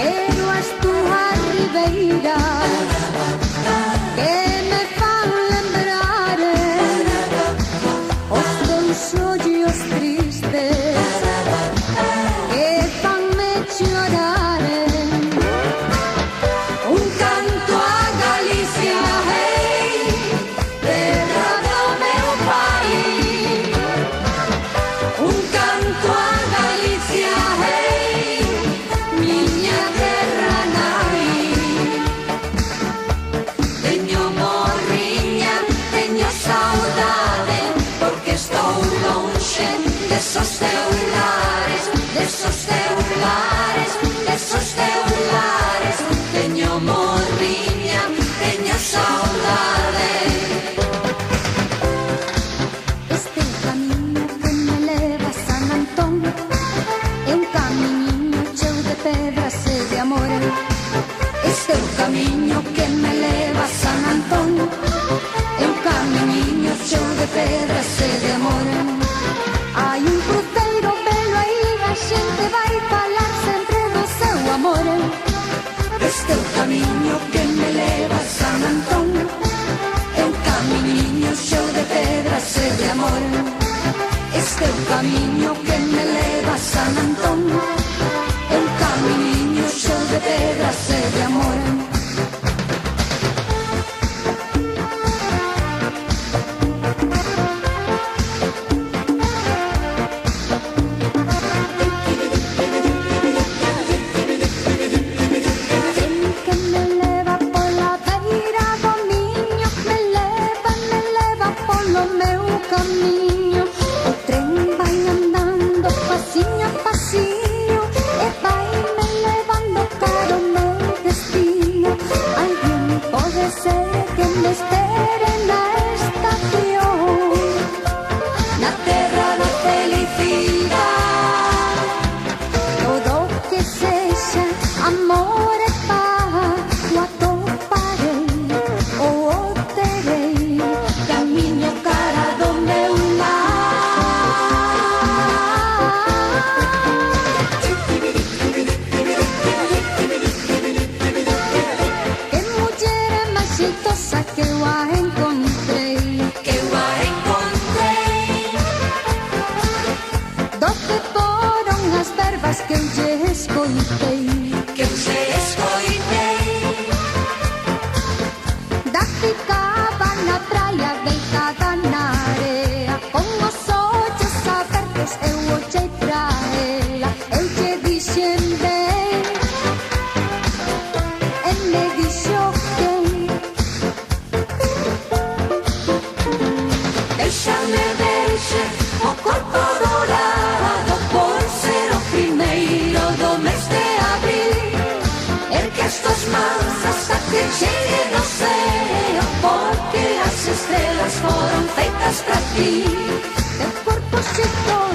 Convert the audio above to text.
pero as túas ribeiras que me fan lembrar os teus ollos tristes que fanme chorar. Un canto a Galicia, hey, terra do meu país. Un canto a Galicia, hey, miña terra nai. Teño morriña, teño saudade, porque estou lonxe desos teus lares, desos teus lares, desos teus lares. Teño morriña, teño saudade. Este camiño que me leva a San Antón é un camiño cheo de pedras e de amor. Este é o camiño que me leva a San Antón, é un camiño cheo de pedras e de amor. Hai un cruceiro velo aí, a xente vai falar sempre do seu amor. Este é o camiño que me leva a San Antón, é un camiño cheo de pedras e de amor. Este é o camiño que me leva a San Antón, é un camiño cheo de pedras e de amor. Que me leva pola beira do Miño, me leva polo meu camiño. O tren vai andando pasiño a pasiño e vai me levando cara ao meu destino. Alguén pode ser que me espere na estación, na terra da felicidade. Todo o que sexa amor e paz o atoparei ou o terei. Camiño cara do meu Que muller é máis xeitosa que eu a encontrei, que eu a encontrei. Doce foron as verbas que eu lle escoitei, que eu lle escoitei. Da ficaba na praia deitada na area, con os ollos abertos eu olhei pra ela. Eu lle dixen ben, e me dixo que déxame o corpo dorado por ser o primeiro do mes de abril. Ergue as tuas mãos hasta que chegue no céu, porque as estrelas foron feitas pra ti. Teu corpo se foi